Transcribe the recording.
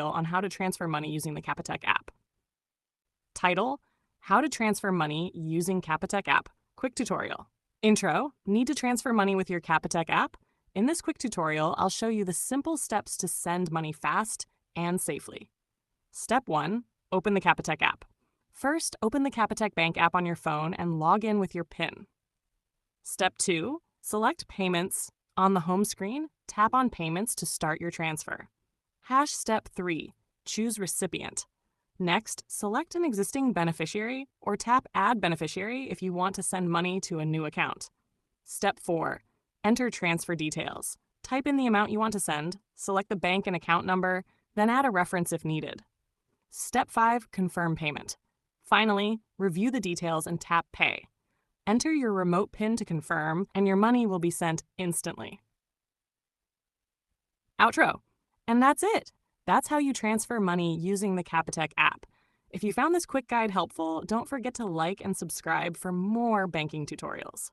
tutorial on how to transfer money using the Capitec app. Title: How to transfer money using Capitec app. Quick tutorial. Intro: Need to transfer money with your Capitec app? In this quick tutorial, I'll show you the simple steps to send money fast and safely. Step 1. Open the Capitec app. First, open the Capitec Bank app on your phone and log in with your PIN. Step 2. Select Payments. On the home screen, tap on Payments to start your transfer. Step 3. Choose Recipient. Next, select an existing beneficiary or tap Add Beneficiary if you want to send money to a new account. Step 4. Enter transfer details. Type in the amount you want to send, select the bank and account number, then add a reference if needed. Step 5. Confirm payment. Finally, review the details and tap Pay. Enter your remote PIN to confirm, and your money will be sent instantly. Outro. And that's it. That's how you transfer money using the Capitec app. If you found this quick guide helpful, don't forget to like and subscribe for more banking tutorials.